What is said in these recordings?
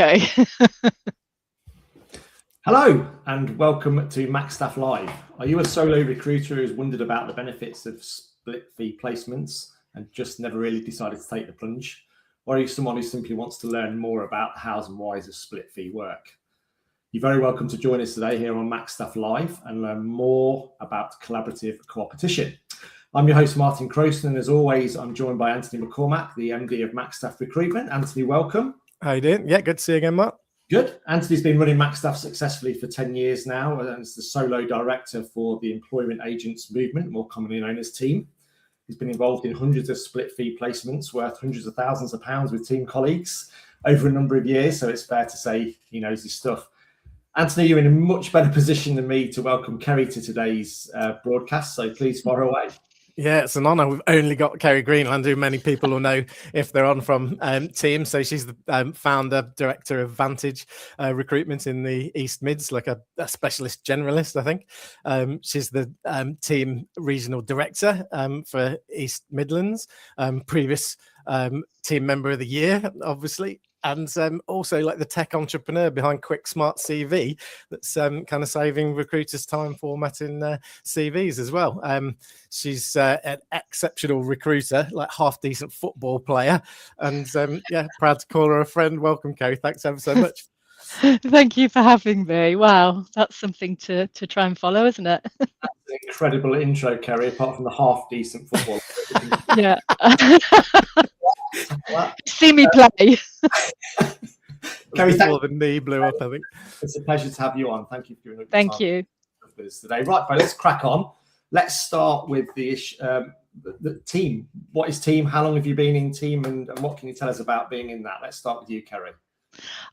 Okay. Hello and welcome to Macstaff Live. Are you a solo recruiter who's wondered about the benefits of split fee placements and just never really decided to take the plunge? Or are you someone who simply wants to learn more about the hows and whys of split fee work? You're very welcome to join us today here on Macstaff Live and learn more about collaborative co-opetition. I'm your host, Martin Crowston, and as always, I'm joined by Anthony McCormack, the MD of Macstaff Recruitment. Anthony, welcome. How you doing? Yeah, good to see you again, Mark. Good. Anthony's been running Macstaff successfully for 10 years now and is the solo director for the Employment Agents Movement, more commonly known as Team. He's been involved in hundreds of split fee placements worth hundreds of thousands of pounds with team colleagues over a number of years, so it's fair to say he knows his stuff. Anthony, you're in a much better position than me to welcome Kerry to today's broadcast, so please fire away. Yeah, it's an honour. We've only got Kerry Greenland, who many people will know if they're on from Team. So she's the founder, director of Vantage Recruitment in the East Mids, like a specialist generalist, I think. She's the Team regional director for East Midlands, previous Team member of the year, obviously. And also like the tech entrepreneur behind Quick Smart CV that's kind of saving recruiters time formatting CVs as well. She's an exceptional recruiter, like half decent football player. And yeah, proud to call her a friend. Welcome, Kerry. Thanks ever so much. Thank you for having me. Wow, that's something to try and follow, isn't it? That's an incredible intro, Kerry, apart from the half decent football. Yeah. See me play. Kerry, before the knee blew up, I think. It's a pleasure to have you on. Thank you for doing it. Thank you. With us today. Right, but let's crack on. Let's start with the Team. What is Team? How long have you been in Team, and what can you tell us about being in that? Let's start with you, Kerry.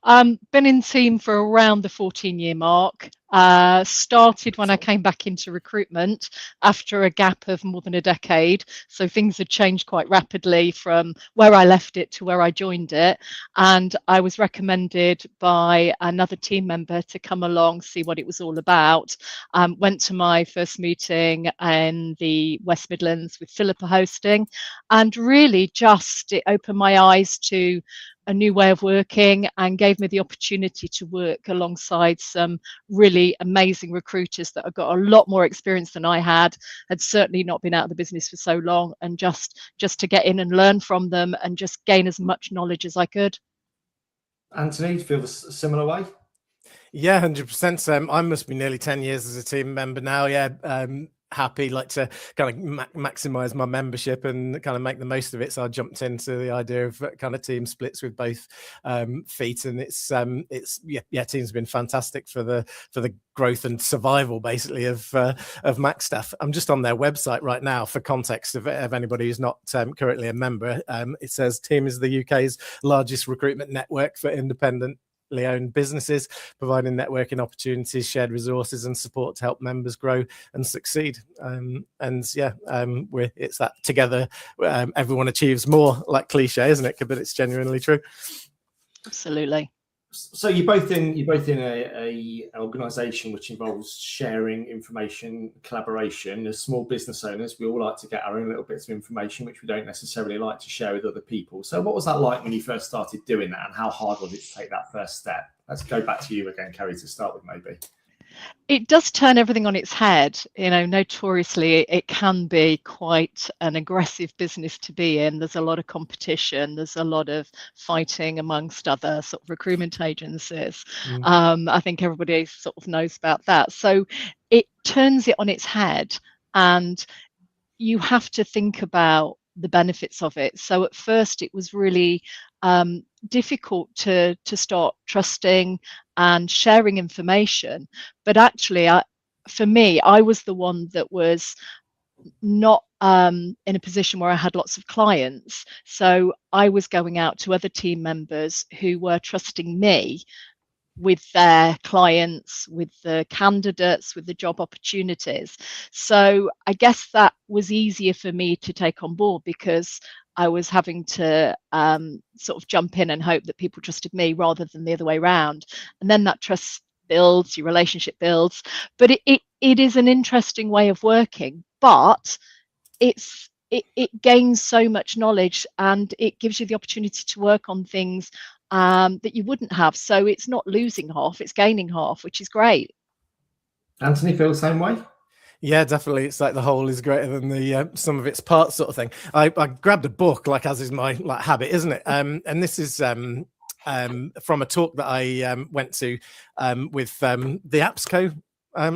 Been in Team for around the 14-year mark. Started when I came back into recruitment after a gap of more than a decade. So things had changed quite rapidly from where I left it to where I joined it. And I was recommended by another team member to come along, see what it was all about. Went to my first meeting in the West Midlands with Philippa hosting, and really just it opened my eyes to a new way of working and gave me the opportunity to work alongside some really amazing recruiters that have got a lot more experience than I had certainly not been out of the business for so long, and just to get in and learn from them and just gain as much knowledge as I could. Anthony, do you feel a similar way? Yeah, 100%. I must be nearly 10 years as a team member now. Yeah. Happy like to kind of maximize my membership and kind of make the most of it, so I jumped into the idea of kind of team splits with both feet, and it's Team's been fantastic for the growth and survival basically of Macstaff. I'm just on their website right now for context of anybody who's not currently a member. It says Team is the UK's largest recruitment network for independent owned businesses, providing networking opportunities, shared resources and support to help members grow and succeed. It's that together everyone achieves more, like cliche, isn't it? But it's genuinely true. Absolutely. So you're both in a organisation which involves sharing information, collaboration. As small business owners, we all like to get our own little bits of information which we don't necessarily like to share with other people. So what was that like when you first started doing that, and how hard was it to take that first step? Let's go back to you again, Kerry, to start with maybe. It does turn everything on its head. You know, notoriously, it can be quite an aggressive business to be in. There's a lot of competition. There's a lot of fighting amongst other sort of recruitment agencies. I think everybody sort of knows about that. So it turns it on its head, and you have to think about the benefits of it. So at first, it was really difficult to start trusting and sharing information. But actually, for me, I was the one that was not in a position where I had lots of clients. So I was going out to other team members who were trusting me with their clients, with the candidates, with the job opportunities. So I guess that was easier for me to take on board, because I was having to sort of jump in and hope that people trusted me rather than the other way around. And then that trust builds, your relationship builds. But it is an interesting way of working, but it's it gains so much knowledge, and it gives you the opportunity to work on things that you wouldn't have. So it's not losing half, it's gaining half, which is great. Anthony, feel the same way? Yeah, definitely. It's like the whole is greater than the sum of its parts sort of thing. I grabbed a book, like as is my habit, isn't it? And this is from a talk that I went to with the APSCO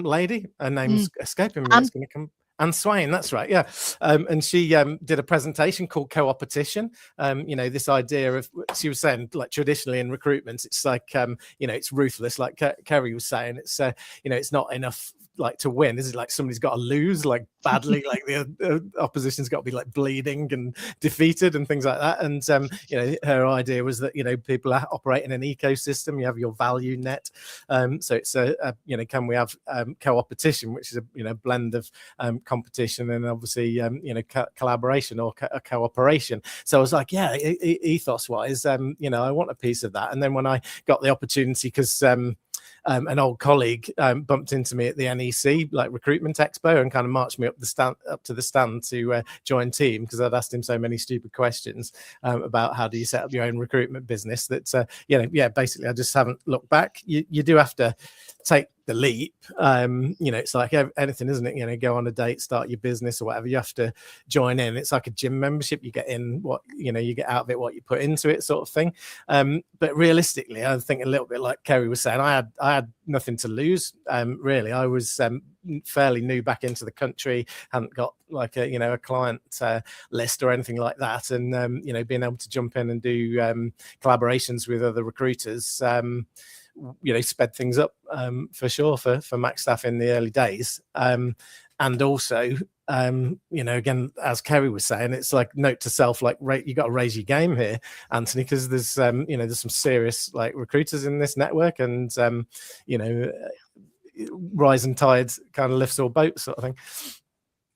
lady. Her name's escaping me. It's going to come. Anne Swain, that's right, yeah. And she did a presentation called Co-Opetition. You know, this idea of, she was saying, like traditionally in recruitment, it's like, you know, it's ruthless, like Kerry was saying. It's, you know, it's not enough like to win. Is it like somebody's got to lose like badly, like the opposition's got to be like bleeding and defeated and things like that? And you know, her idea was that, you know, people are operating an ecosystem. You have your value net. So it's a you know, can we have co-opetition, which is a, you know, blend of competition and obviously you know, collaboration or cooperation. So I was like, yeah, ethos wise, you know, I want a piece of that. And then when I got the opportunity, because an old colleague bumped into me at the NEC, like Recruitment Expo, and kind of marched me up to the stand to join team, because I'd asked him so many stupid questions about how do you set up your own recruitment business that you know, yeah, basically I just haven't looked back. You do have to take the leap. You know, it's like anything, isn't it? You know, go on a date, start your business or whatever, you have to join in. It's like a gym membership. You get in what, you know, you get out of it what you put into it, sort of thing. But realistically, I think a little bit like Kerry was saying, I had nothing to lose. Really, I was fairly new back into the country, hadn't got like a, you know, a client list or anything like that, and you know, being able to jump in and do collaborations with other recruiters, you know, sped things up for sure for Macstaff in the early days. And also, you know, again, as Kerry was saying, it's like note to self, like, you got to raise your game here, Anthony, because there's, you know, there's some serious like recruiters in this network, and you know, rising tides kind of lifts all boats, sort of thing.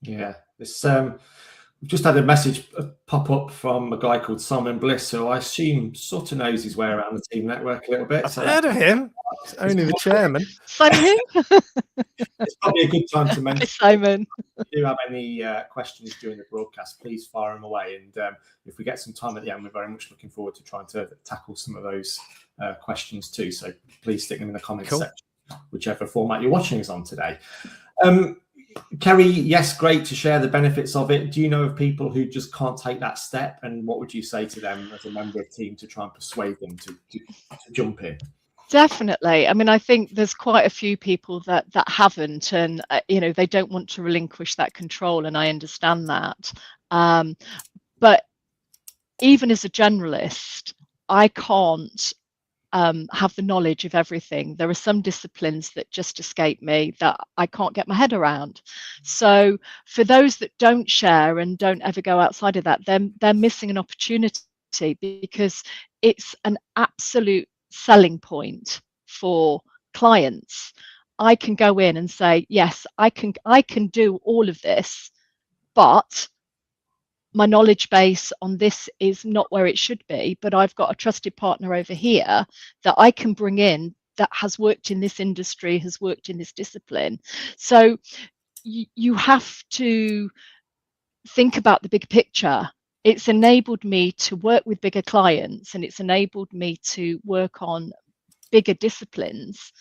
Yeah, it's we've just had a message pop up from a guy called Simon Bliss, who I assume sort of knows his way around the team network a little bit. I've heard of him. It's only the chairman. Simon who? It's probably a good time to mention. Simon. If you do have any questions during the broadcast, please fire them away. And if we get some time at the end, we're very much looking forward to trying to tackle some of those questions too. So please stick them in the comments section, whichever format you're watching us on today. Kerry, yes, great to share the benefits of it. Do you know of people who just can't take that step? And what would you say to them as a member of team to try and persuade them to jump in? Definitely. I mean, I think there's quite a few people that haven't, and you know, they don't want to relinquish that control, and I understand that. But even as a generalist, I can't have the knowledge of everything. There are some disciplines that just escape me, that I can't get my head around. So for those that don't share and don't ever go outside of that, they're missing an opportunity, because it's an absolute selling point for clients. I can go in and say, yes, I can do all of this, but my knowledge base on this is not where it should be, but I've got a trusted partner over here that I can bring in that has worked in this industry, has worked in this discipline. So you have to think about the big picture. It's enabled me to work with bigger clients, and it's enabled me to work on bigger disciplines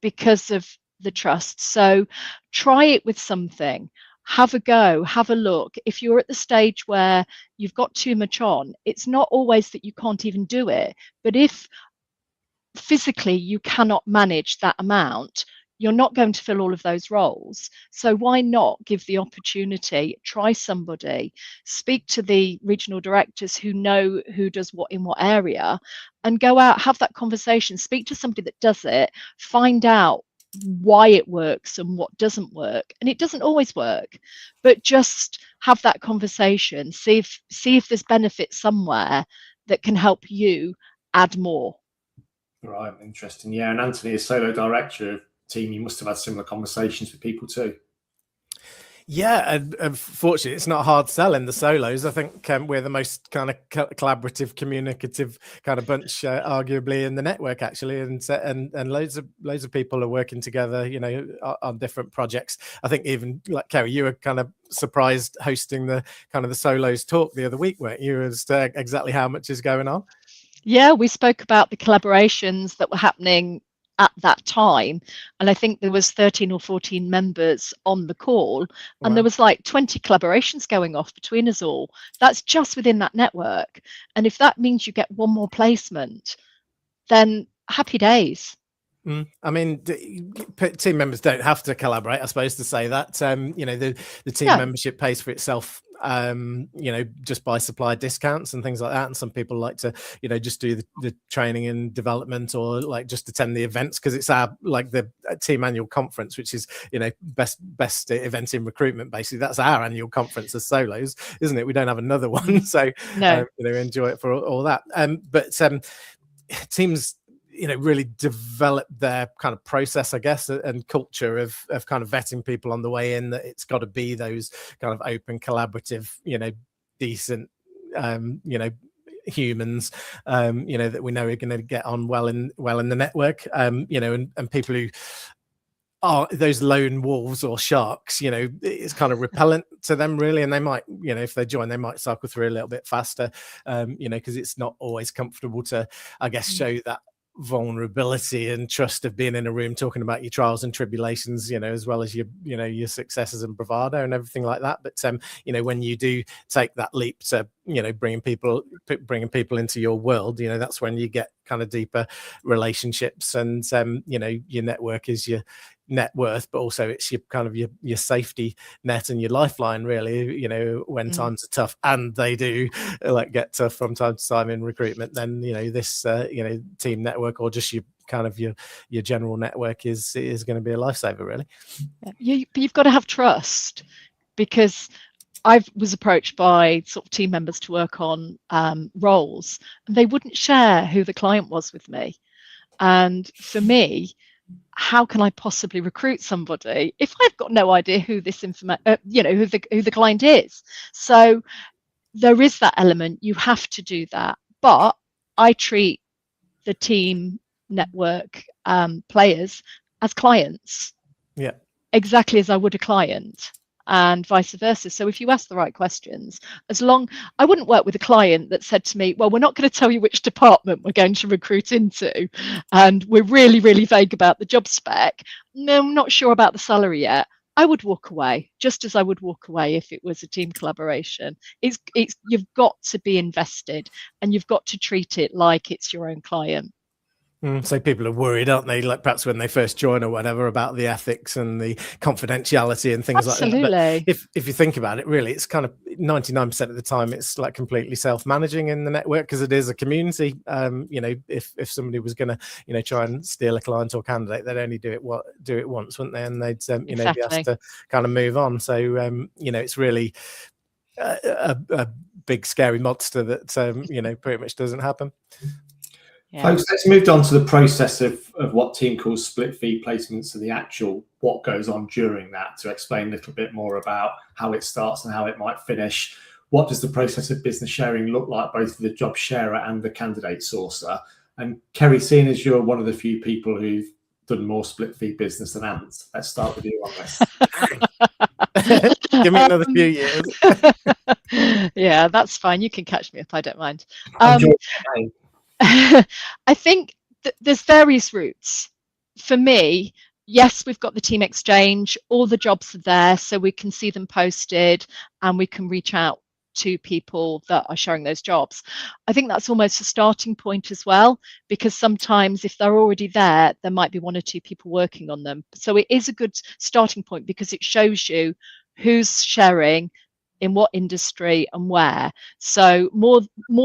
because of the trust. So try it with something. Have a go, have a look. If you're at the stage where you've got too much on, it's not always that you can't even do it. But if physically you cannot manage that amount, you're not going to fill all of those roles. So why not give the opportunity, try somebody, speak to the regional directors who know who does what in what area, and go out, have that conversation, speak to somebody that does it, find out why it works and what doesn't work. And it doesn't always work, but just have that conversation, see if there's benefit somewhere that can help you add more. Right, interesting. Yeah, and Anthony, as solo director of team, you must have had similar conversations with people too. Yeah, and unfortunately, it's not a hard sell in the solos. I think we're the most kind of collaborative, communicative kind of bunch, arguably, in the network, actually, and loads of people are working together, you know, on different projects. I think even like Kerry, you were kind of surprised hosting the kind of the solos talk the other week, weren't you, as to exactly how much is going on? Yeah, we spoke about the collaborations that were happening at that time, and I think there was 13 or 14 members on the call, and Wow. there was like 20 collaborations going off between us all. That's just within that network, and if that means you get one more placement, then happy days. I mean, team members don't have to collaborate, I suppose, to say that. You know, the team Yeah. membership pays for itself, you know, just by supplier discounts and things like that. And some people like to, you know, just do the training and development, or like just attend the events, because it's our, like, the team annual conference, which is, you know, best event in recruitment. Basically, that's our annual conference as solos, isn't it? We don't have another one. So, No. you know, enjoy it for all that. But teams, you know, really develop their kind of process, I guess, and culture of kind of vetting people on the way in, that it's got to be those kind of open, collaborative, you know, decent, you know, humans, you know, that we know are going to get on well in the network, you know, and people who are those lone wolves or sharks, you know, it's kind of repellent to them, really, and they might, you know, if they join, they might cycle through a little bit faster, you know, because it's not always comfortable to, I guess, show that vulnerability and trust of being in a room talking about your trials and tribulations, you know, as well as your, you know, your successes and bravado and everything like that. But you know, when you do take that leap to, you know, bringing people into your world, you know, that's when you get kind of deeper relationships, and you know, your network is your net worth, but also it's your kind of your safety net and your lifeline, really, you know, when times are tough, and they do like get tough from time to time in recruitment. Then, you know, this you know, team network, or just your kind of your general network is going to be a lifesaver, really. You've got to have trust, because I was approached by sort of team members to work on roles, and they wouldn't share who the client was with me. And for me, how can I possibly recruit somebody if I've got no idea who this you know, who the client is? So there is that element. You have to do that, but I treat the team network players as clients. Yeah, exactly as I would a client, and vice versa. So if you ask the right questions, I wouldn't work with a client that said to me, well, we're not going to tell you which department we're going to recruit into, and we're really, really vague about the job spec. No, I'm not sure about the salary yet. I would walk away, just as I would walk away if it was a team collaboration. It's you've got to be invested, and you've got to treat it like it's your own client. So people are worried, aren't they? Like perhaps when they first join or whatever, about the ethics and the confidentiality and things like that. Absolutely. But if you think about it, really, it's kind of 99% of the time it's like completely self-managing in the network, because it is a community. You know, if somebody was going to, you know, try and steal a client or candidate, they'd only do it once, wouldn't they? And they'd you know, be asked to kind of move on. So you know, it's really a big scary monster that you know, pretty much doesn't happen. Yeah. Folks, let's move on to the process of what team calls split fee placements, and the actual what goes on during that, to explain a little bit more about how it starts and how it might finish. What does the process of business sharing look like, both for the job sharer and the candidate sourcer? And Kerry, seeing as you're one of the few people who've done more split fee business than Ant, let's start with you on this. Give me another few years. Yeah, that's fine. You can catch me up. I don't mind. I think there's various routes. For me, yes, we've got the team exchange. All the jobs are there, so we can see them posted, and we can reach out to people that are sharing those jobs. I think that's almost a starting point as well, because sometimes if they're already there might be one or two people working on them. So it is a good starting point, because it shows you who's sharing, in what industry and where. So more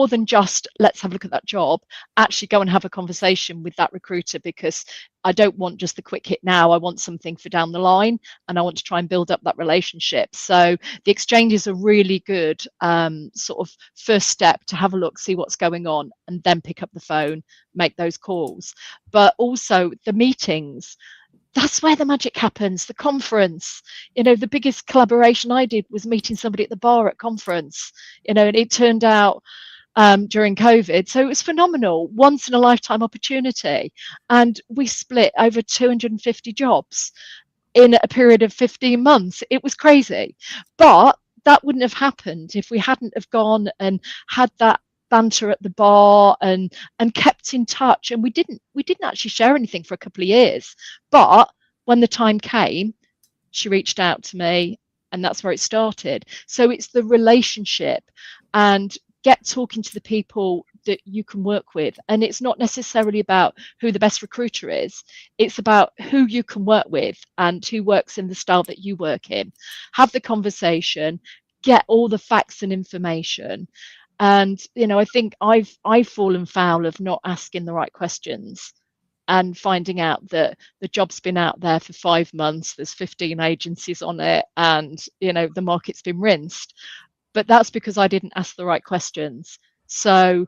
than just let's have a look at that job, actually go and have a conversation with that recruiter, because I don't want just the quick hit now. I want something for down the line, and I want to try and build up that relationship. So the exchange is a really good sort of first step to have a look, see what's going on, and then pick up the phone, make those calls. But also the meetings. that's where the magic happens. The conference, the biggest collaboration I did was meeting somebody at the bar at conference, and it turned out during COVID. So it was phenomenal, once in a lifetime opportunity. And we split over 250 jobs in a period of 15 months. It was crazy. But that wouldn't have happened if we hadn't have gone and had that banter at the bar and kept in touch. And we didn't actually share anything for a couple of years. But when the time came, she reached out to me, and that's where it started. So it's the relationship, and get talking to the people that you can work with. And it's not necessarily about who the best recruiter is. It's about who you can work with and who works in the style that you work in. Have the conversation, get all the facts and information. And, I think I've fallen foul of not asking the right questions and finding out that the job's been out there for 5 months, there's 15 agencies on it, and, the market's been rinsed. But that's because I didn't ask the right questions. So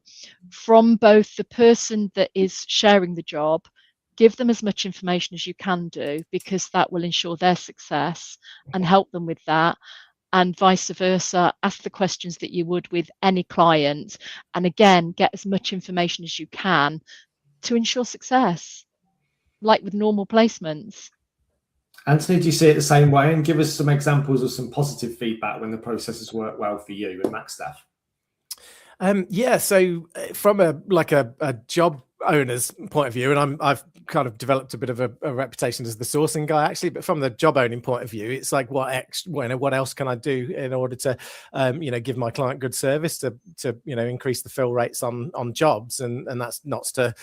from both the person that is sharing the job, give them as much information as you can do, because that will ensure their success and help them with that. And vice versa, ask the questions that you would with any client. And again, get as much information as you can to ensure success, like with normal placements. Anthony, do you see it the same way? And give us some examples of some positive feedback when the processes work well for you with Macstaff. Yeah, so from a job owner's point of view, and I've kind of developed a bit of a reputation as the sourcing guy, actually, but from the job owning point of view, it's like what else can I do in order to give my client good service to increase the fill rates on jobs, and that's not to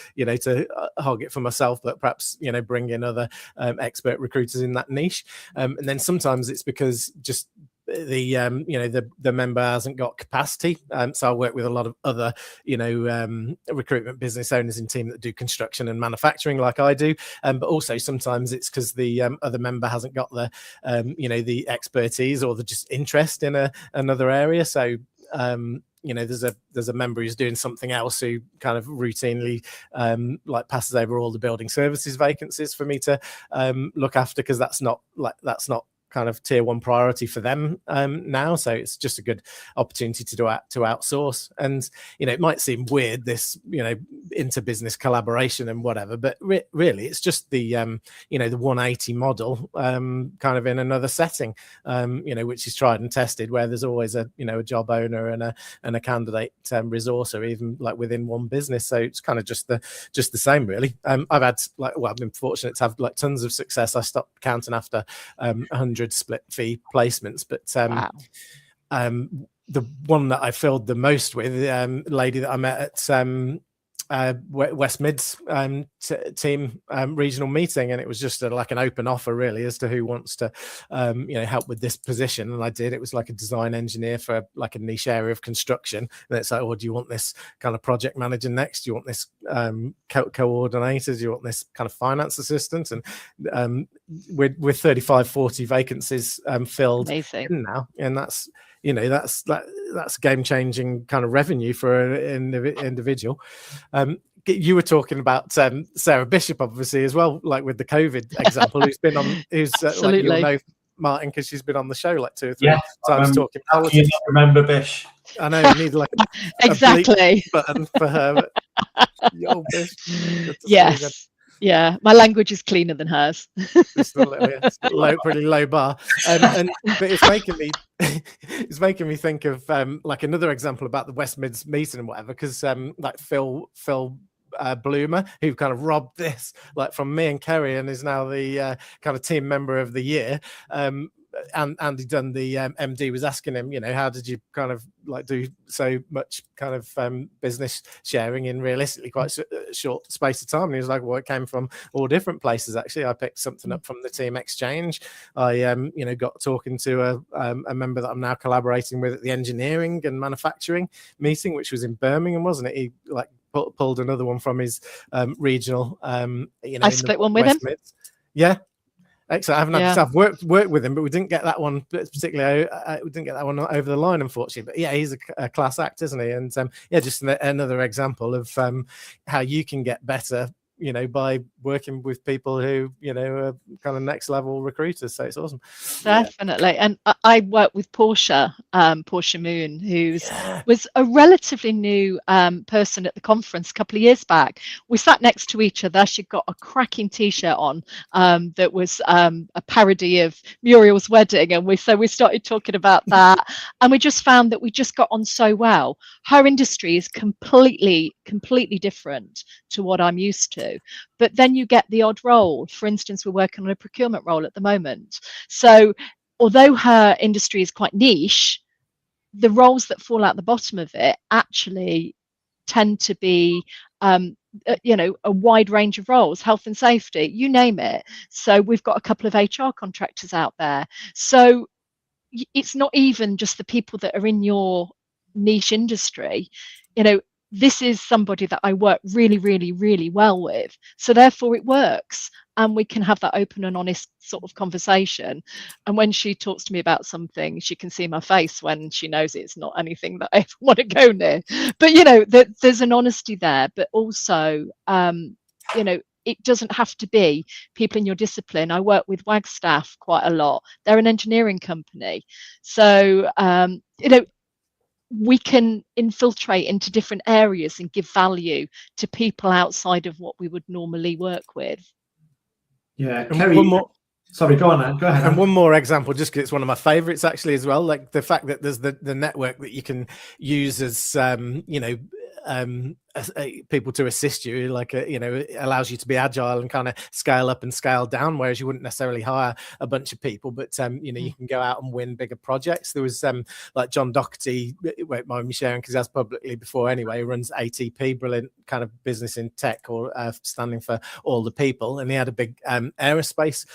hog it for myself, but perhaps bring in other expert recruiters in that niche, and then sometimes it's because just the member hasn't got capacity, so I work with a lot of other recruitment business owners in team that do construction and manufacturing like I do, but also sometimes it's because the other member hasn't got the the expertise or the just interest in another area. So there's a member who's doing something else who kind of routinely passes over all the building services vacancies for me to look after, because that's not kind of tier 1 priority for them now. So it's just a good opportunity to outsource. And it might seem weird, this inter-business collaboration and whatever, but really it's just the the 180 model kind of in another setting, which is tried and tested, where there's always a job owner and a candidate resourcer, even within one business. So it's kind of just the same, really. I've had I've been fortunate to have tons of success. I stopped counting after 100 split fee placements, but Wow. The one that I filled the most with, lady that I met at West Mids team regional meeting, and it was just an open offer really as to who wants to help with this position, and I did. It was like a design engineer for a niche area of construction, and it's like, do you want this kind of project manager next? Do you want this coordinator? Do you want this kind of finance assistant? And with 35-40 vacancies filled in now, and that's that's game-changing kind of revenue for an individual. You were talking about Sarah Bishop, obviously, as well, with the COVID example, who's you'll know Martin, because she's been on the show 2 or 3 times talking politics. You don't remember Bish? I know, you need exactly a button for her. Old Bish. Yes. Yeah, my language is cleaner than hers. It's pretty low bar, but it's making me think of another example about the West Mids meeting and whatever, because Phil Bloomer, who kind of robbed this from me and Kerry, and is now the kind of team member of the year. And Andy Dunn, the MD, was asking him, how did you kind of do so much kind of business sharing in realistically quite a short space of time? And he was like, well, it came from all different places. Actually, I picked something up from the team exchange. I got talking to a member that I'm now collaborating with at the engineering and manufacturing meeting, which was in Birmingham, wasn't it? He pulled another one from his regional. I split one with him. Mids. Yeah. Excellent. I've worked with him, but we didn't get that one particularly. We didn't get that one over the line, unfortunately. But yeah, he's a class act, isn't he? And just another example of how you can get better, by working with people who, you know, are kind of next level recruiters. So it's awesome. Definitely. And I work with Portia Moon, who's was a relatively new person at the conference a couple of years back. We sat next to each other. She got a cracking t-shirt on that was a parody of Muriel's wedding, and we started talking about that, and we just found that we just got on so well. Her industry is completely different to what I'm used to, but then you get the odd role. For instance, we're working on a procurement role at the moment. So although her industry is quite niche, the roles that fall out the bottom of it actually tend to be you know, a wide range of roles, health and safety, you name it. So we've got a couple of HR contractors out there. So it's not even just the people that are in your niche industry. You know, this is somebody that I work really well with. So therefore it works, and we can have that open and honest sort of conversation. And when she talks to me about something, she can see my face when she knows it's not anything that I ever want to go near. But, you know, there's an honesty there, but also, you know, it doesn't have to be people in your discipline. I work with Wagstaff quite a lot. They're an engineering company. So, you know, we can infiltrate into different areas and give value to people outside of what we would normally work with. Yeah, Kerry, sorry, go on, Anne. Go ahead. And one more example, just because it's one of my favorites actually as well, like the fact that there's the network that you can use as, you know, people to assist you, like you know, it allows you to be agile and kind of scale up and scale down, whereas you wouldn't necessarily hire a bunch of people, but you know, you can go out and win bigger projects. There was like John Doherty, won't mind me sharing because he has publicly before anyway, runs ATP, brilliant kind of business in tech, or standing for all the people, and he had a big aerospace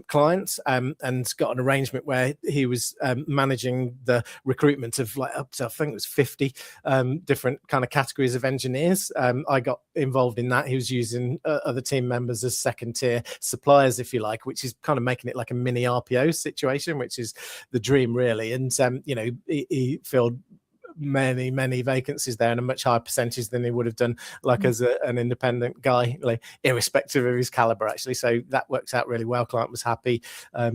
client and got an arrangement where he was managing the recruitment of like up to, I think it was 50 different kind of categories of engineers. I got involved in that. He was using other team members as second tier suppliers, if you like, which is kind of making it like a mini RPO situation, which is the dream really. And you know, he filled many vacancies there, and a much higher percentage than he would have done like as an independent guy, like irrespective of his caliber actually. So that works out really well. Client was happy,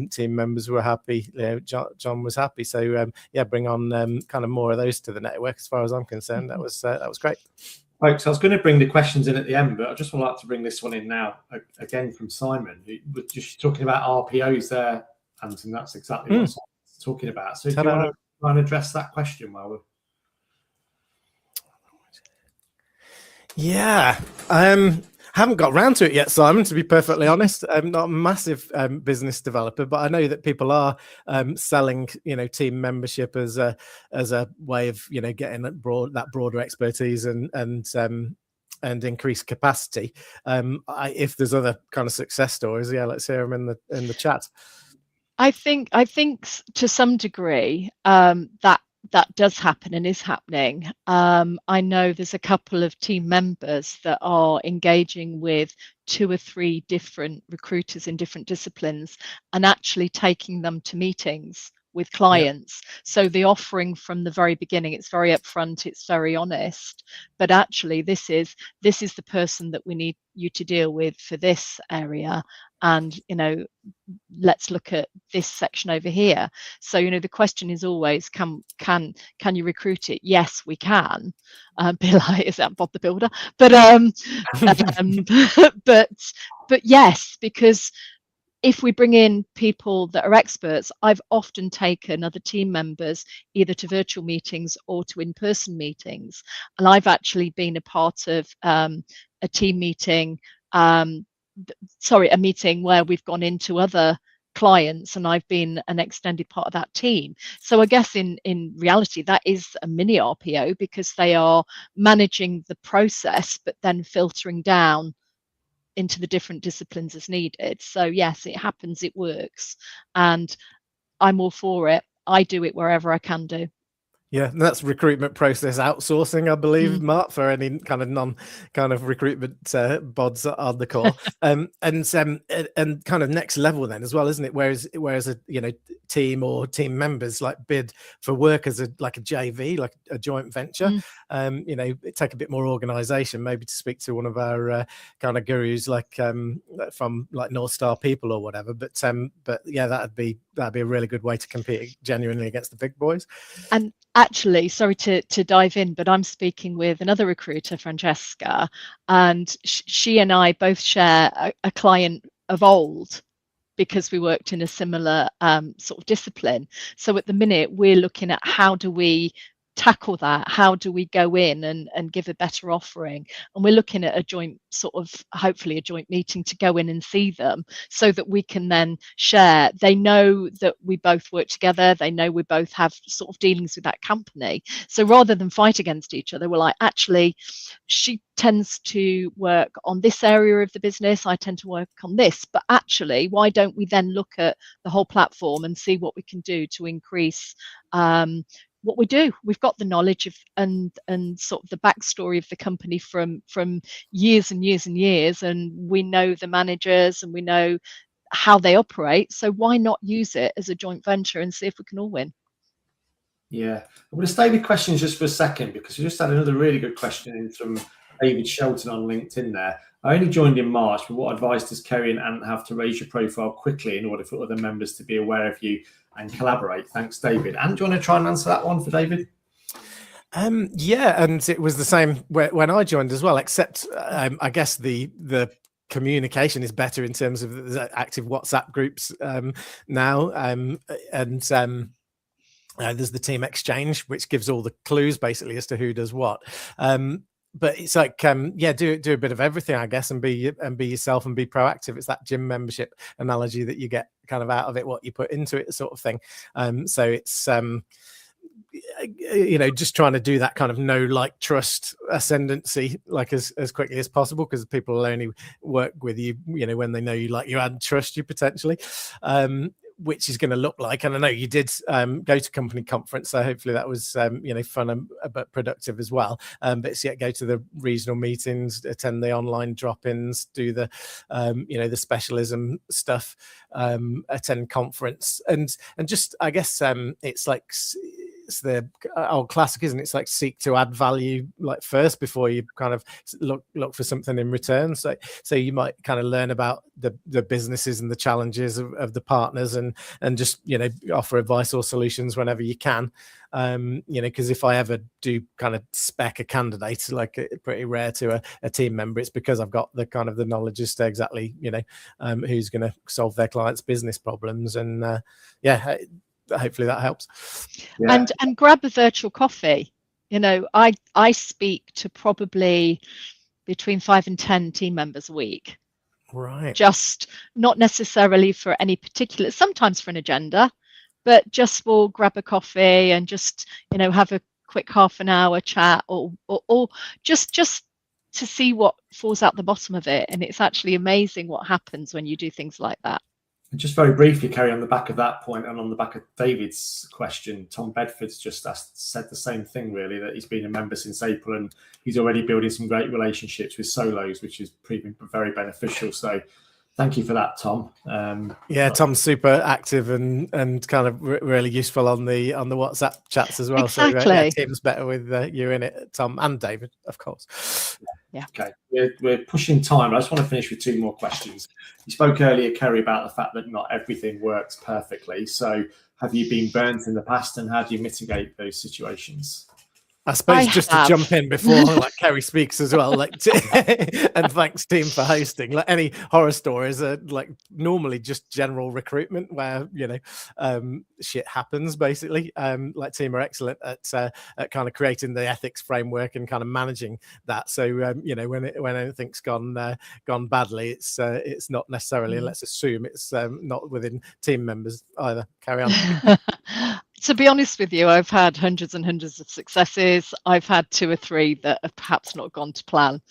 team members were happy, you know, John was happy. So yeah, bring on kind of more of those to the network as far as I'm concerned. That was great. Folks, I was going to bring the questions in at the end, but I just would like to bring this one in now, again from Simon, who was just talking about RPOs there, and that's exactly what Simon's talking about. So do you want to try and address that question while we're... Yeah, haven't got round to it yet, Simon, to be perfectly honest. I'm not a massive business developer, but I know that people are selling, you know, team membership as a way of, you know, getting that broader expertise and increased capacity. If there's other kind of success stories, yeah, let's hear them in the chat. I think to some degree that does happen and is happening. I know there's a couple of team members that are engaging with 2 or 3 different recruiters in different disciplines and actually taking them to meetings with clients. So the offering from the very beginning, it's very upfront, it's very honest, but actually this is the person that we need you to deal with for this area, and you know, let's look at this section over here. So you know, the question is always, can you recruit it? Yes, we can. Be like, is that Bob the Builder? But but yes, because if we bring in people that are experts, I've often taken other team members either to virtual meetings or to in-person meetings. And I've actually been a part of a team meeting, a meeting where we've gone into other clients and I've been an extended part of that team. So I guess in reality, that is a mini RPO, because they are managing the process, but then filtering down into the different disciplines as needed. So yes, it happens, it works, and I'm all for it. I do it wherever I can do. Yeah, and that's recruitment process outsourcing, I believe, Mark, for any kind of recruitment bods on the call. And kind of next level then as well, isn't it? Whereas a team or team members like bid for work as a JV, like a joint venture. It take a bit more organisation, maybe to speak to one of our kind of gurus, like from like North Star People or whatever. But yeah, that'd be a really good way to compete genuinely against the big boys. And actually, sorry to dive in, but I'm speaking with another recruiter, Francesca, and she and I both share a client of old, because we worked in a similar sort of discipline. So at the minute, we're looking at how do we tackle that? How do we go in and give a better offering? And we're looking at a joint sort of, hopefully a joint meeting to go in and see them, so that we can then share. They know that we both work together. They know we both have sort of dealings with that company. So rather than fight against each other, we're like, actually, she tends to work on this area of the business, I tend to work on this, but actually, why don't we then look at the whole platform and see what we can do to increase what we do? We've got the knowledge of and sort of the backstory of the company from years and years and years, and we know the managers and we know how they operate. So why not use it as a joint venture and see if we can all win? Yeah, I'm going to stay with questions just for a second, because we just had another really good question in from David Shelton on LinkedIn there. I only joined in March, but what advice does Kerry and Ant have to raise your profile quickly in order for other members to be aware of you and collaborate? Thanks, David. Ant, do you want to try and answer that one for David? Yeah, and it was the same when I joined as well, except I guess the communication is better in terms of the active WhatsApp groups now, and there's the team exchange, which gives all the clues basically as to who does what. But it's like, yeah, do a bit of everything, I guess, and be yourself and be proactive. It's that gym membership analogy that you get kind of out of it, what you put into it, sort of thing. So it's just trying to do that kind of know, like, trust ascendancy, like as quickly as possible, because people will only work with you, when they know you, like you, and trust you potentially. Which is going to look like, and I know you did go to company conference, so hopefully that was fun and but productive as well. But it's go to the regional meetings, attend the online drop-ins, do the the specialism stuff, attend conference, and just, I guess, it's like, it's the old classic, isn't it? It's like, seek to add value like first before you kind of look for something in return. So you might kind of learn about the businesses and the challenges of the partners, and just offer advice or solutions whenever you can. Because if I ever do kind of spec a candidate, like pretty rare to a team member, it's because I've got the kind of the knowledge as to exactly who's going to solve their clients' business problems, and hopefully that helps. Yeah. And grab a virtual coffee. I speak to probably between 5 and 10 team members a week. Right. Just not necessarily for any particular, sometimes for an agenda, but just for grab a coffee and just have a quick half an hour chat, or just to see what falls out the bottom of it. And it's actually amazing what happens when you do things like that. Just very briefly, Kerry, on the back of that point and on the back of David's question, Tom Bedford's just said the same thing, really, that he's been a member since April and he's already building some great relationships with solos, which is proving very beneficial. So thank you for that, Tom. Tom's super active and kind of really useful on the WhatsApp chats as well. Exactly. So team's better with you in it, Tom, and David, of course. Yeah. Okay, we're pushing time. I just want to finish with 2 more questions. You spoke earlier, Kerry, about the fact that not everything works perfectly. So have you been burnt in the past, and how do you mitigate those situations? I suppose to jump in before like Kerry speaks as well, like and thanks team for hosting. Like, any horror stories are like normally just general recruitment where shit happens basically. Like, team are excellent at kind of creating the ethics framework and kind of managing that. So when anything's gone badly, it's not necessarily, let's assume it's not within team members either. Carry on. To be honest with you, I've had hundreds and hundreds of successes. I've had 2 or 3 that have perhaps not gone to plan.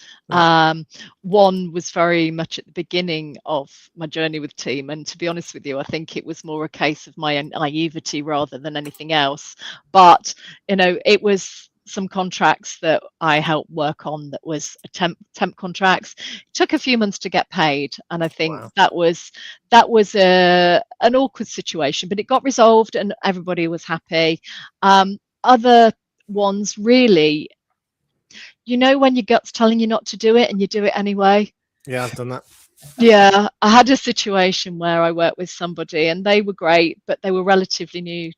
One was very much at the beginning of my journey with team, and to be honest with you, I think it was more a case of my naivety rather than anything else. But it was some contracts that I helped work on that was a temp contracts. It took a few months to get paid, and I think that was an awkward situation, but it got resolved and everybody was happy. Other ones, really, when your gut's telling you not to do it and you do it anyway. Yeah, I've done that. Yeah, I had a situation where I worked with somebody and they were great, but they were relatively new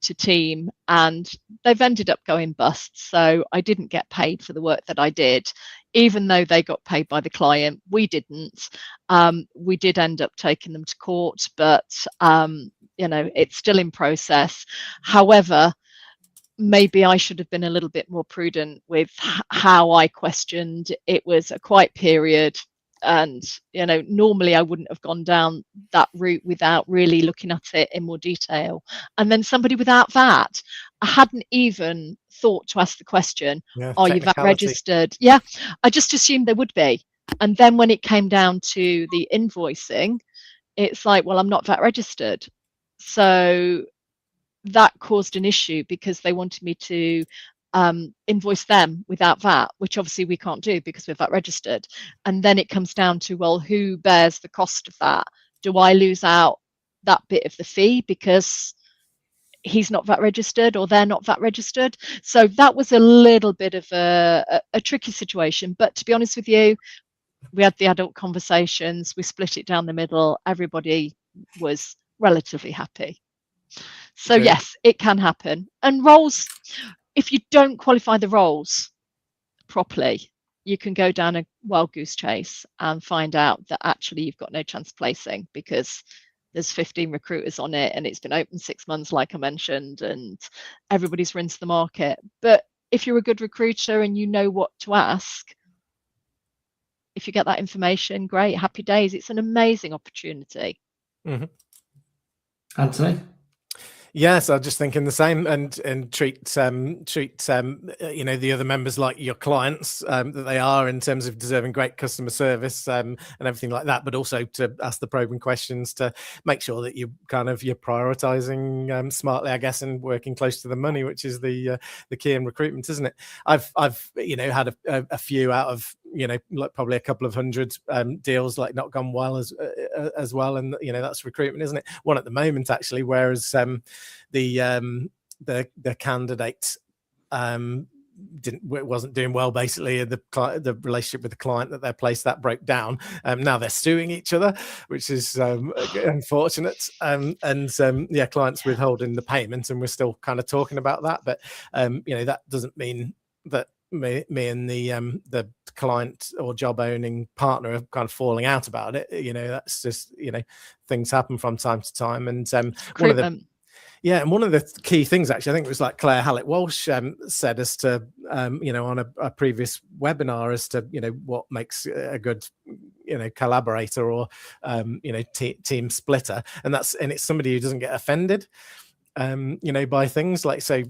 to team, and they've ended up going bust. So I didn't get paid for the work that I did, even though they got paid by the client. We didn't. We did end up taking them to court, but it's still in process. However, maybe I should have been a little bit more prudent with how I questioned. It was a quiet period, and normally I wouldn't have gone down that route without really looking at it in more detail. And then somebody without VAT, I hadn't even thought to ask the question, are you VAT registered? Yeah, I just assumed they would be. And then when it came down to the invoicing, it's like, well, I'm not VAT registered. So that caused an issue because they wanted me to invoice them without VAT, which obviously we can't do because we're VAT registered. And then it comes down to, well, who bears the cost of that? Do I lose out that bit of the fee because he's not VAT registered or they're not VAT registered? So that was a little bit of a tricky situation. But to be honest with you, we had the adult conversations, we split it down the middle, everybody was relatively happy. So yes, it can happen. And roles, if you don't qualify the roles properly, you can go down a wild goose chase and find out that actually you've got no chance of placing because there's 15 recruiters on it and it's been open 6 months, like I mentioned, and everybody's rinsed the market. But if you're a good recruiter and you know what to ask, if you get that information, great, happy days. It's an amazing opportunity. Anthony? Yes, I'm just thinking the same, and treat the other members like your clients that they are, in terms of deserving great customer service and everything like that, but also to ask the probing questions to make sure that you're prioritizing smartly, I guess, and working close to the money, which is the key in recruitment, isn't it? I've had a few out of like probably a couple of hundred deals like not gone well as well, and that's recruitment, isn't it? One at the moment actually, whereas the candidate wasn't doing well, basically. The relationship with the client that they placed, that broke down. Now they're suing each other, which is unfortunate. Clients withholding the payment, and we're still kind of talking about that. But that doesn't mean that me and the client or job owning partner are kind of falling out about it. That's just things happen from time to time. And one of the key things, actually, I think it was like Claire Hallett-Walsh said as to, on a previous webinar, as to, what makes a good, collaborator or, team splitter. And it's somebody who doesn't get offended, by things like, so,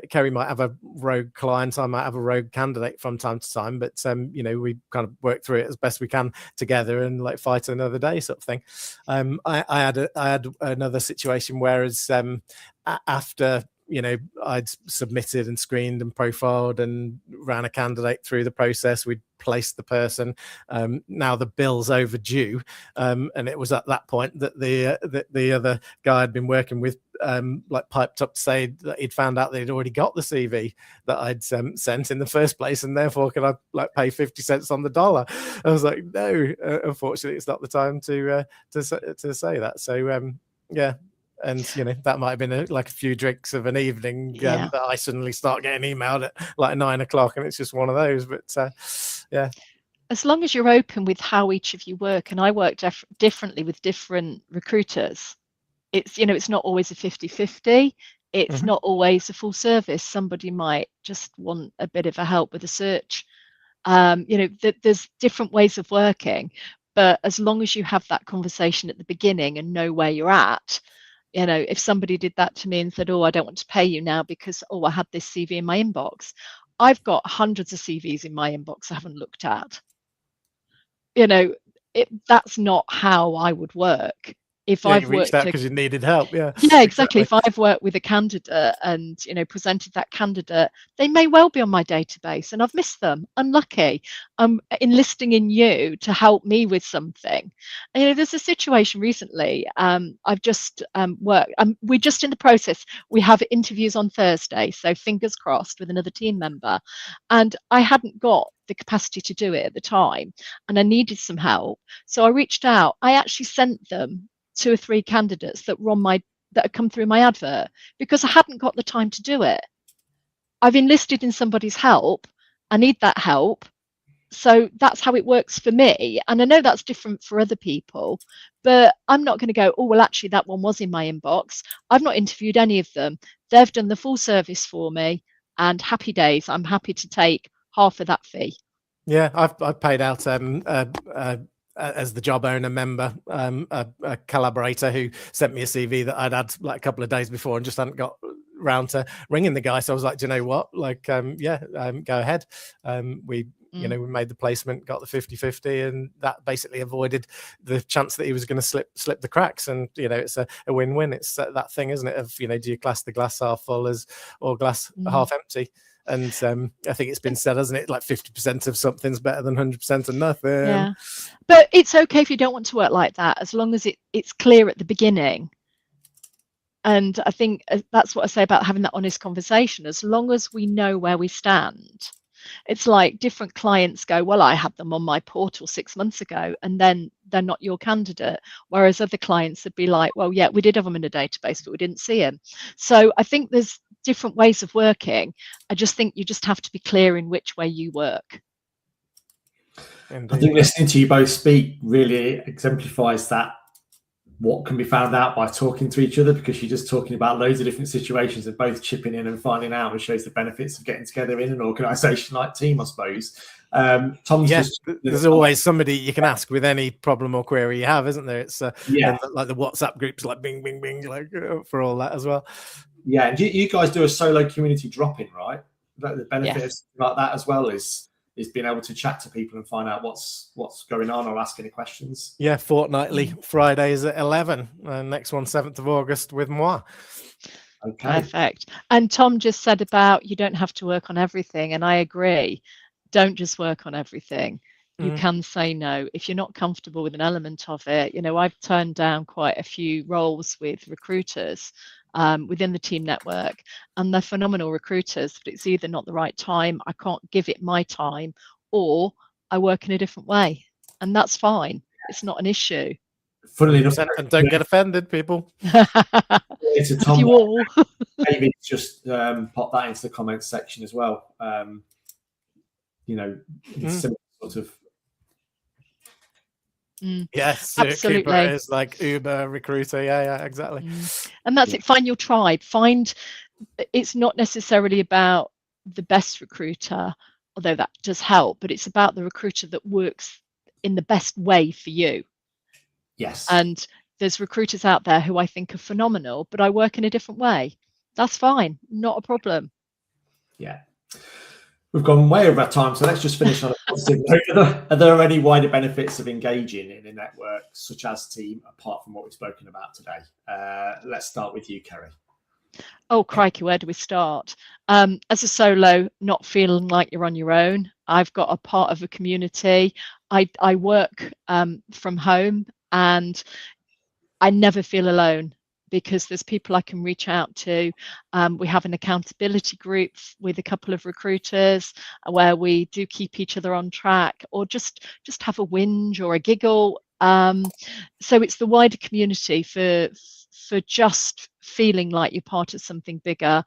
Kerry might have a rogue client, I might have a rogue candidate from time to time, but, we kind of work through it as best we can together and like fight another day sort of thing. I had another situation, whereas after I'd submitted and screened and profiled and ran a candidate through the process, we'd placed the person. Now the bill's overdue, and it was at that point that the other guy I'd been working with piped up to say that he'd found out that he'd already got the CV that I'd sent in the first place, and therefore could I pay 50 cents on the dollar? I was like, no, unfortunately, it's not the time to say that. So yeah. And that might have been a few drinks of an evening that I suddenly start getting emailed at like 9 o'clock, and it's just one of those. But yeah, as long as you're open with how each of you work, and I work differently with different recruiters. It's it's not always a 50-50. It's not always a full service. Somebody might just want a bit of a help with a search. There's different ways of working, but as long as you have that conversation at the beginning and know where you're at, You know, if somebody did that to me and said, oh, I don't want to pay you now because, oh, I had this CV in my inbox. I've got hundreds of CVs in my inbox I haven't looked at. You know, that's not how I would work. If Yeah, I've you reached worked out because you needed help. Yeah, yeah, exactly. If I've worked with a candidate and, you know, presented that candidate, they may well be on my database and I've missed them. Unlucky. I'm enlisting in you to help me with something. And, you know, there's a situation recently. I've just worked. We're just in the process. We have interviews on Thursday, so fingers crossed with another team member. And I hadn't got the capacity to do it at the time, and I needed some help. So I reached out. I actually sent them 2 or 3 candidates that were on my that had come through my advert because I hadn't got the time to do it. I've enlisted in somebody's help. I need that help. So that's how it works for me. And I know that's different for other people, but I'm not going to go, oh, well, actually, that one was in my inbox. I've not interviewed any of them. They've done the full service for me, and happy days. I'm happy to take half of that fee. Yeah, I've paid out as the job owner member, a collaborator who sent me a CV that I'd had like a couple of days before and just hadn't got round to ringing the guy. So I was like, do you know what? Like, go ahead. You know, we made the placement, got the 50-50, and that basically avoided the chance that he was going to slip the cracks. And, you know, it's a win-win. It's that thing, isn't it? Of, you know, do you class the glass half full as or glass half empty? And I think it's been said, hasn't it? Like 50% of something's better than 100% of nothing. Yeah, but it's okay if you don't want to work like that, as long as it's clear at the beginning. And I think that's what I say about having that honest conversation. As long as we know where we stand, it's like different clients go, well, I had them on my portal 6 months ago, and then they're not your candidate. Whereas other clients would be like, well, yeah, we did have them in a database, but we didn't see them. So I think there's different ways of working. I just think you just have to be clear in which way you work. Indeed. I think listening to you both speak really exemplifies that, what can be found out by talking to each other, because you're just talking about loads of different situations and both chipping in and finding out, and shows the benefits of getting together in an organisation like team, I suppose. Tom's there's always somebody you can ask with any problem or query you have, isn't there? It's like the WhatsApp groups, like bing, bing, bing, like for all that as well. Yeah, and you guys do a solo community drop-in, right? The benefit of like that as well is being able to chat to people and find out what's going on or ask any questions. Yeah, fortnightly, Fridays at 11. Next one, 7th of August with moi. Okay. Perfect. And Tom just said about you don't have to work on everything, and I agree. Don't just work on everything. You can say no if you're not comfortable with an element of it. You know, I've turned down quite a few roles with recruiters within the team network, and they're phenomenal recruiters, but it's either not the right time, I can't give it my time, or I work in a different way, and that's fine. It's not an issue. Funnily enough, and don't get offended, people. It's a Tom. You all. David just pop that into the comments section as well. You know, similar sort of. Yes, absolutely. Is like Uber recruiter. Yeah, exactly. And that's it. Find your tribe. It's not necessarily about the best recruiter, although that does help, but it's about the recruiter that works in the best way for you. Yes. And there's recruiters out there who I think are phenomenal, but I work in a different way. That's fine. Not a problem. Yeah. We've gone way over our time, so let's just finish on a positive note. Are there any wider benefits of engaging in a network such as team, apart from what we've spoken about today? Let's start with you, Kerry. Oh, crikey, where do we start? As a solo, not feeling like you're on your own. I've got a part of a community. I work from home, and I never feel alone, because there's people I can reach out to. We have an accountability group with a couple of recruiters where we do keep each other on track, or just have a whinge or a giggle. So it's the wider community for just feeling like you're part of something bigger.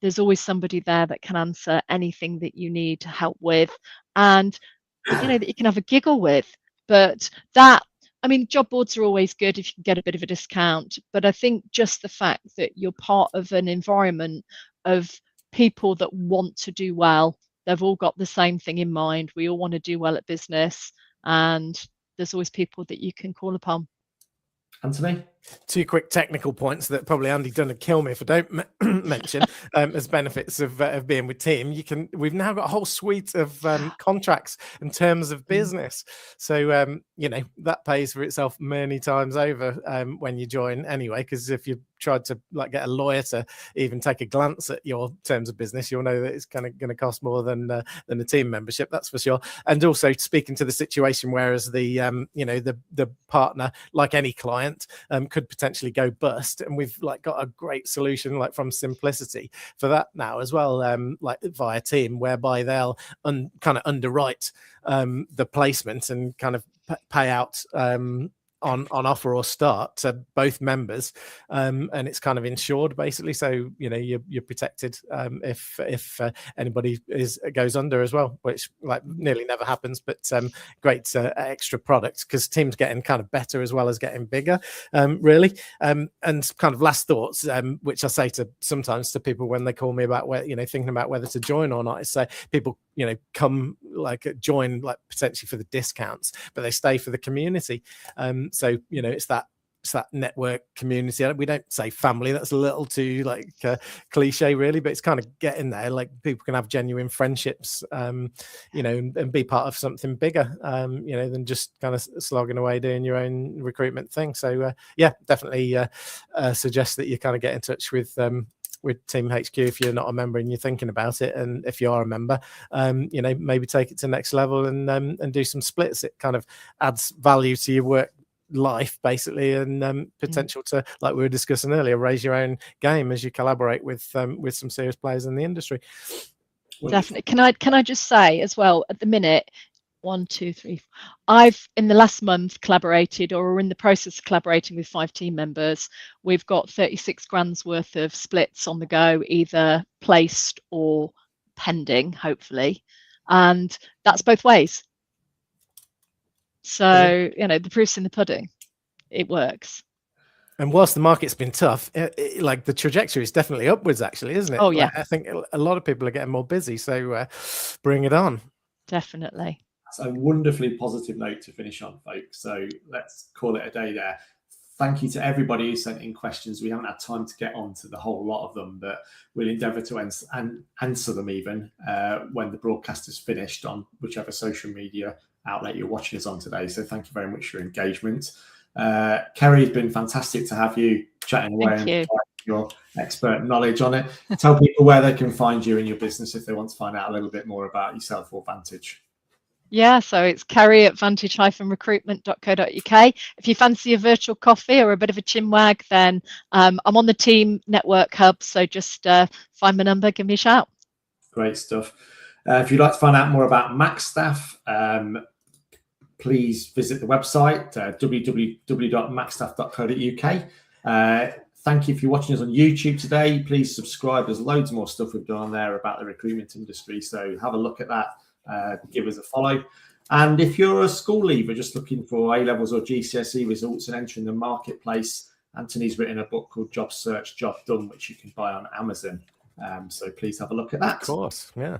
There's always somebody there that can answer anything that you need help with, and you know that you can have a giggle with. But that, I mean, job boards are always good if you can get a bit of a discount, but I think just the fact that you're part of an environment of people that want to do well, they've all got the same thing in mind. We all want to do well at business, and there's always people that you can call upon. Anthony? Two quick technical points that probably Andy Dunn would kill me if I don't mention as benefits of being with team. We've now got a whole suite of contracts and terms of business. So, that pays for itself many times over when you join anyway, because if you tried to get a lawyer to even take a glance at your terms of business, you'll know that it's kind of going to cost more than a team membership, that's for sure. And also speaking to the situation, whereas the partner, like any client, could potentially go bust, and we've got a great solution from Simplicity for that now as well, via team, whereby they'll kind of underwrite the placement and kind of pay out on offer or start to both members, and it's kind of insured basically, so you're protected if anybody goes under as well, which nearly never happens, but great extra product, because team's getting kind of better as well as getting bigger, really. And kind of last thoughts, which I say sometimes to people when they call me about thinking about whether to join or not, is say people come join potentially for the discounts, but they stay for the community. So it's that network community. We don't say family, that's a little too cliche really, but it's kind of getting there. People can have genuine friendships, and be part of something bigger, than just kind of slogging away doing your own recruitment thing. So definitely suggest that you kind of get in touch with Team HQ if you're not a member and you're thinking about it, and if you are a member, maybe take it to the next level and do some splits. It kind of adds value to your work life basically, and potential to, like we were discussing earlier, raise your own game as you collaborate with some serious players in the industry. Definitely. Can I just say as well, at the minute, 1, 2, 3, I've in the last month collaborated, or are in the process of collaborating with 5 team members. We've got 36 grand's worth of splits on the go, either placed or pending, hopefully, and that's both ways. So the proof's in the pudding. It works. And whilst the market's been tough, the trajectory is definitely upwards, actually, isn't it? Oh yeah. I think a lot of people are getting more busy, so bring it on. Definitely. That's a wonderfully positive note to finish on, folks. So let's call it a day there. Thank you to everybody who sent in questions. We haven't had time to get on to the whole lot of them, but we'll endeavour to answer them even when the broadcast is finished on whichever social media outlet you're watching us on today. So thank you very much for your engagement. Kerry, it's been fantastic to have you chatting away and your expert knowledge on it. Tell people where they can find you in your business if they want to find out a little bit more about yourself or Vantage. Yeah, so it's Kerry at vantage-recruitment.co.uk. If you fancy a virtual coffee or a bit of a chinwag, then I'm on the team network hub, so just find my number, give me a shout. Great stuff. If you'd like to find out more about Macstaff, please visit the website, www.macstaff.co.uk. Thank you for watching us on YouTube today. Please subscribe. There's loads more stuff we've done on there about the recruitment industry, so have a look at that. Give us a follow. And if you're a school leaver just looking for A-levels or GCSE results and entering the marketplace, Anthony's written a book called Job Search, Job Done, which you can buy on Amazon. So please have a look at that. Of course, yeah.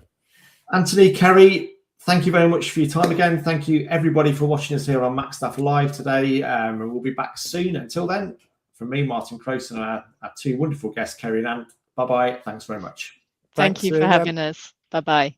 Anthony, Kerry, thank you very much for your time again. Thank you, everybody, for watching us here on Macstaff Live today. And we'll be back soon. Until then, from me, Martin Croson, and our 2 wonderful guests, Kerry and Ant, bye-bye. Thanks very much. Thank you for having us. Bye-bye.